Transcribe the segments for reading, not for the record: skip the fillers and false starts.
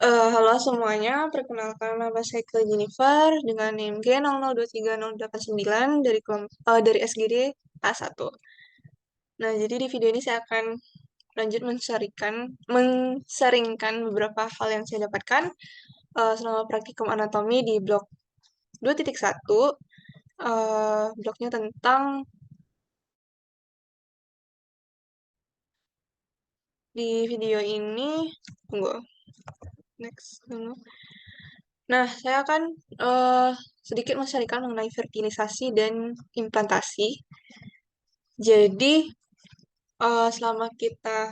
Halo semuanya, perkenalkan nama saya Ke Jennifer dengan NIM G002309 dari SGD A1. Nah, jadi di video ini saya akan lanjut mensaringkan beberapa hal yang saya dapatkan selama praktikum anatomi di blok 2.1. Bloknya tentang di video ini, tunggu, next. Nah, saya akan eh, sedikit menceritakan mengenai fertilisasi dan implantasi. Jadi, selama kita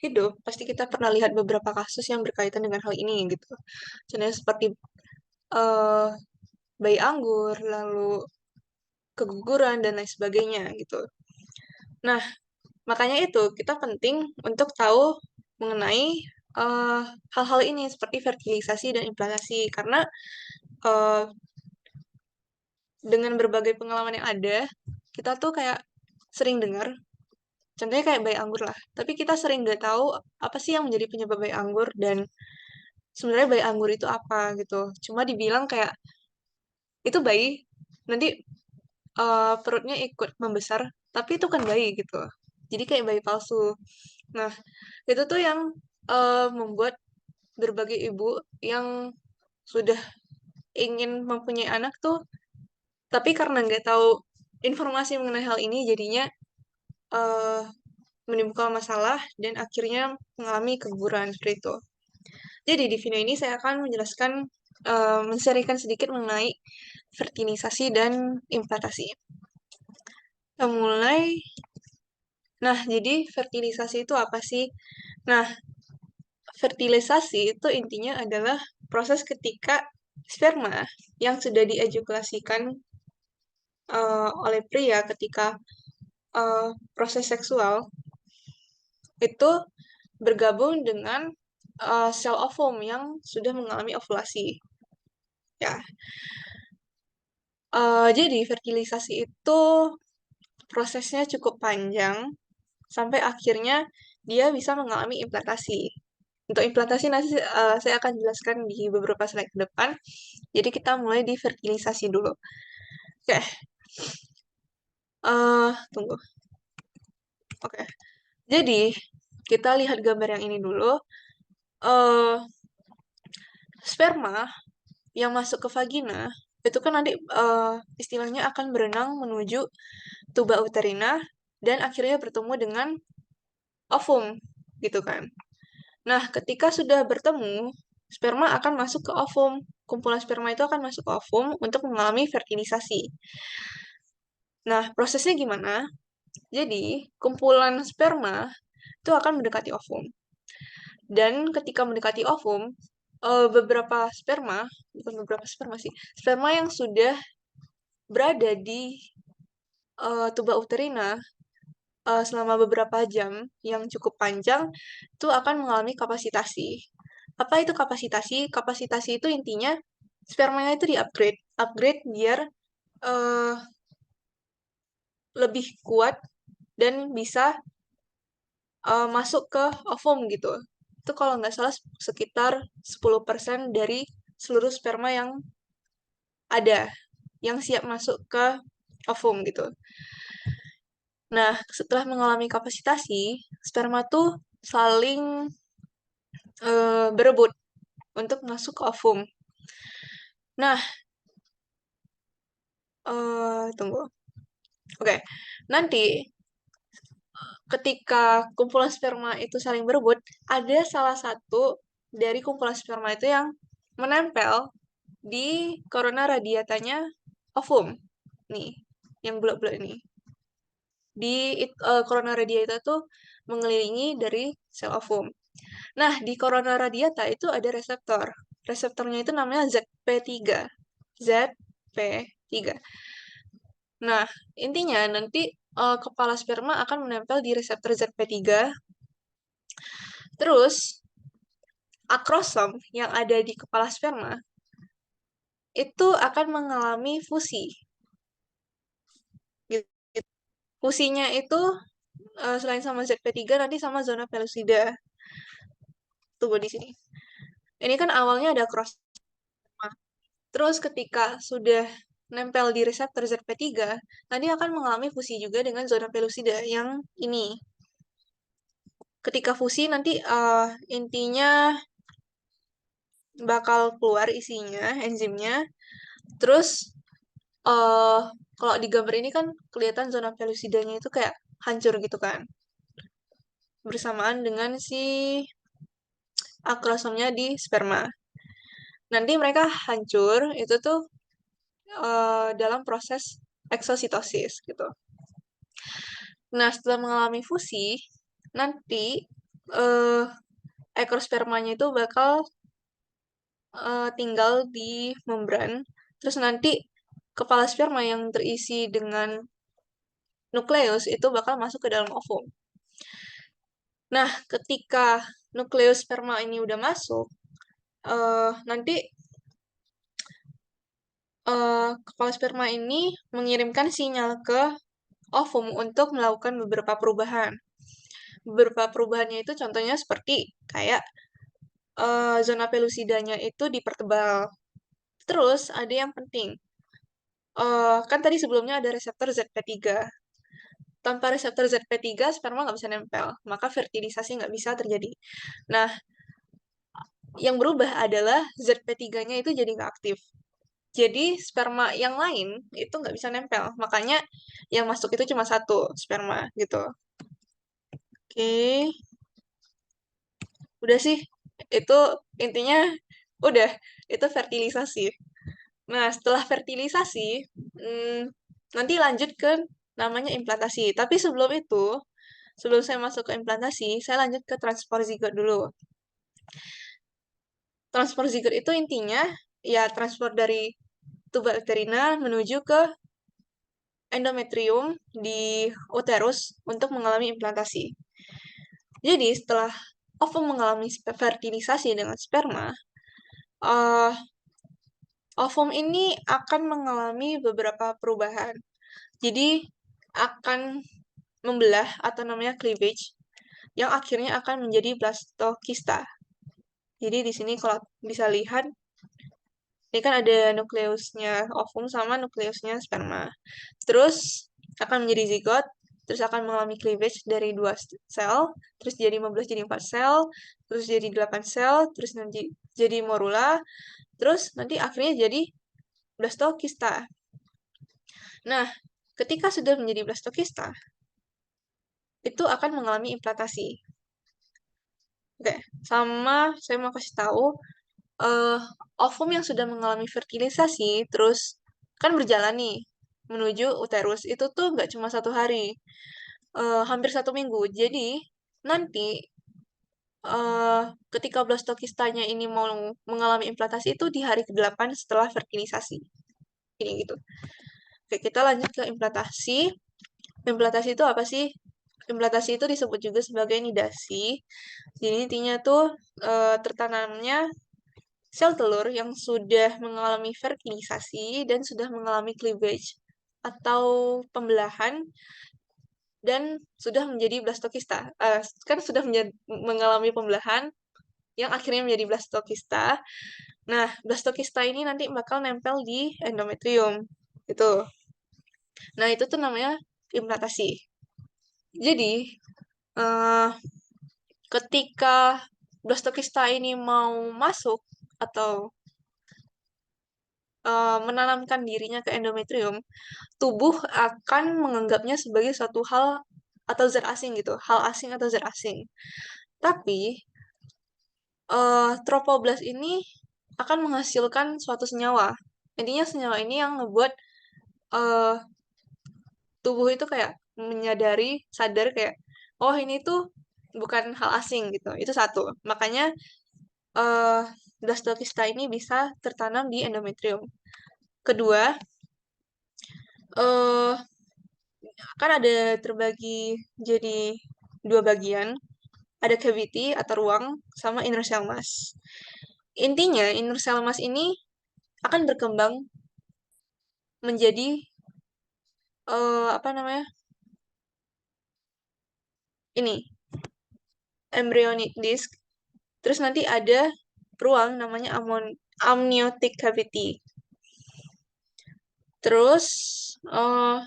hidup, pasti kita pernah lihat beberapa kasus yang berkaitan dengan hal ini gitu. Contohnya seperti eh, bayi anggur, lalu keguguran, dan lain sebagainya gitu. Nah, makanya itu kita penting untuk tahu mengenai eh, hal-hal ini seperti fertilisasi dan implantasi karena eh, dengan berbagai pengalaman yang ada, kita tuh kayak sering dengar, contohnya kayak bayi anggur lah, tapi kita sering nggak tahu apa sih yang menjadi penyebab bayi anggur dan sebenarnya bayi anggur itu apa gitu. Cuma dibilang kayak itu bayi, nanti perutnya ikut membesar, tapi itu kan bayi gitu. Jadi kayak bayi palsu. Nah, itu tuh yang membuat berbagai ibu yang sudah ingin mempunyai anak tuh, tapi karena nggak tahu informasi mengenai hal ini, jadinya eh, menimbulkan masalah dan akhirnya mengalami keguguran seperti itu. Jadi di video ini saya akan menjelaskan, menshare sedikit mengenai fertilisasi dan implantasi. Kita mulai. Nah, jadi fertilisasi itu apa sih? Nah, fertilisasi itu intinya adalah proses ketika sperma yang sudah diejakulasikan oleh pria ketika proses seksual itu bergabung dengan sel ovum yang sudah mengalami ovulasi. Ya, jadi fertilisasi itu prosesnya cukup panjang sampai akhirnya dia bisa mengalami implantasi. Untuk implantasi nanti saya akan jelaskan di beberapa slide ke depan. Jadi kita mulai di fertilisasi dulu. Oke, tunggu. Oke, jadi kita lihat gambar yang ini dulu. eh Sperma yang masuk ke vagina itu kan nanti istilahnya akan berenang menuju tuba uterina dan akhirnya bertemu dengan ovum gitu kan. Nah, ketika sudah bertemu, sperma akan masuk ke ovum. Kumpulan sperma itu akan masuk ke ovum untuk mengalami fertilisasi. Nah, prosesnya gimana? Jadi, kumpulan sperma itu akan mendekati ovum. Dan ketika mendekati ovum, beberapa sperma, bukan beberapa sperma sih, sperma yang sudah berada di tuba uterina selama beberapa jam yang cukup panjang itu akan mengalami kapasitasi. Apa itu kapasitasi? Kapasitasi itu intinya spermanya itu di-upgrade. Upgrade biar eh, lebih kuat dan bisa masuk ke ovum gitu. Itu kalau nggak salah sekitar 10% dari seluruh sperma yang ada, yang siap masuk ke ovum gitu. Nah, setelah mengalami kapasitasi, sperma tuh saling berebut untuk masuk ke ovum. Nah, tunggu. Oke, nanti ketika kumpulan sperma itu saling berebut, ada salah satu dari kumpulan sperma itu yang menempel di korona radiatanya ovum. Nih, yang bulat-bulat ini. Di korona radiata tuh mengelilingi dari sel ovum. Nah, di korona radiata itu ada reseptor. Reseptornya itu namanya ZP3. ZP3. Nah, intinya nanti kepala sperma akan menempel di reseptor ZP3. Terus, akrosom yang ada di kepala sperma itu akan mengalami fusi. Gitu. Fusinya itu selain sama ZP3 nanti sama zona pellucida. Tunggu di sini. Ini kan awalnya ada cross. Terus ketika sudah nempel di reseptor ZP3, nanti akan mengalami fusi juga dengan zona pellucida yang ini. Ketika fusi nanti intinya bakal keluar isinya, enzimnya. Terus eh kalau di gambar ini kan kelihatan zona pellucidanya itu kayak hancur gitu kan. Bersamaan dengan si akrosomnya di sperma. Nanti mereka hancur, itu tuh dalam proses eksositosis gitu. Nah, setelah mengalami fusi, nanti eh, ekor spermanya itu bakal tinggal di membran. Terus nanti kepala sperma yang terisi dengan nukleus itu bakal masuk ke dalam ovum. Nah, ketika nukleus sperma ini udah masuk, nanti kepala sperma ini mengirimkan sinyal ke ovum untuk melakukan beberapa perubahan. Beberapa perubahannya itu contohnya seperti kayak zona pellucidanya itu dipertebal. Terus ada yang penting, kan tadi sebelumnya ada reseptor ZP3. Tanpa reseptor ZP3, sperma nggak bisa nempel, maka fertilisasi nggak bisa terjadi. Nah, yang berubah adalah ZP3-nya itu jadi nggak aktif. Jadi sperma yang lain itu nggak bisa nempel, makanya yang masuk itu cuma satu sperma gitu. Oke, udah sih. Itu intinya udah, itu fertilisasi. Nah, setelah fertilisasi, hmm, nanti lanjut ke namanya implantasi. Tapi sebelum itu, sebelum saya masuk ke implantasi, saya lanjut ke transport zigot dulu. Transport zigot itu intinya ya transport dari tuba uterina menuju ke endometrium di uterus untuk mengalami implantasi. Jadi setelah ovum mengalami fertilisasi dengan sperma, uh, ovum ini akan mengalami beberapa perubahan. Jadi akan membelah atau namanya cleavage yang akhirnya akan menjadi blastokista. Jadi di sini kalau bisa lihat ini kan ada nukleusnya ovum sama nukleusnya sperma. Terus akan menjadi zigot, terus akan mengalami cleavage dari 2 sel, terus jadi 15 jadi 4 sel, terus jadi 8 sel, terus nanti jadi morula, terus nanti akhirnya jadi blastokista. Nah, ketika sudah menjadi blastokista, itu akan mengalami implantasi. Oke, sama saya mau kasih tahu, eh ovum yang sudah mengalami fertilisasi, terus kan berjalan nih menuju uterus, itu tuh nggak cuma 1 hari, hampir 1 minggu. Jadi nanti eh ketika blastokistanya ini mau mengalami implantasi itu di hari ke-8 setelah fertilisasi. Ini gitu. Oke, kita lanjut ke implantasi. Implantasi itu apa sih? Implantasi itu disebut juga sebagai nidasi. Jadi intinya tuh tertanamnya sel telur yang sudah mengalami fertilisasi dan sudah mengalami cleavage atau pembelahan dan sudah menjadi blastokista. Kan sudah mengalami pembelahan yang akhirnya menjadi blastokista. Nah, blastokista ini nanti bakal nempel di endometrium. Itu. Nah, itu tuh namanya implantasi. Jadi, eh, ketika blastokista ini mau masuk atau menanamkan dirinya ke endometrium, tubuh akan menganggapnya sebagai suatu hal atau zat asing gitu, hal asing atau zat asing. Tapi tropoblas ini akan menghasilkan suatu senyawa. Intinya senyawa ini yang ngebuat eh, tubuh itu kayak menyadari, sadar kayak, oh ini tuh bukan hal asing gitu. Itu satu. Makanya eh blastokista ini bisa tertanam di endometrium. Kedua, eh kan ada terbagi jadi 2 bagian, ada cavity atau ruang sama inner cell mass. Intinya inner cell mass ini akan berkembang menjadi apa namanya? Ini embryonic disc. Terus nanti ada ruang namanya amniotic cavity. Terus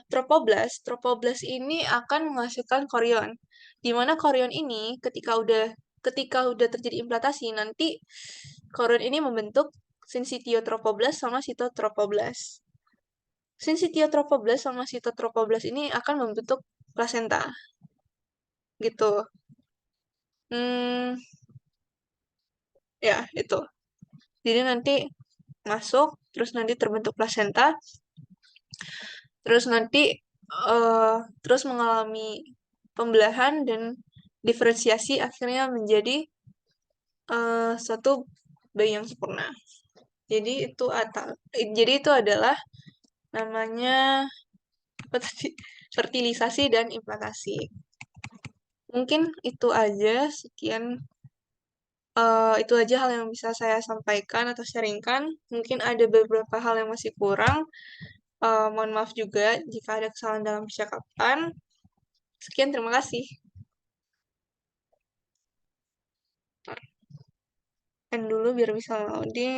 tropoblas ini akan menghasilkan chorion. Di mana chorion ini ketika udah terjadi implantasi nanti chorion ini membentuk sensitiotropoblas sama sitotropoblas. Sensitiotropoblas sama sitotropoblas ini akan membentuk plasenta gitu. Hmm, ya itu. Jadi nanti masuk, terus nanti terbentuk plasenta, terus nanti terus mengalami pembelahan dan diferensiasi akhirnya menjadi suatu bayi yang sempurna. Jadi itu adalah namanya apa tadi? Fertilisasi dan implantasi. Mungkin itu aja, sekian itu aja hal yang bisa saya sampaikan atau sharingkan. Mungkin ada beberapa hal yang masih kurang. Mohon maaf juga jika ada kesalahan dalam percakapan. Sekian, terima kasih. End dulu biar bisa loading.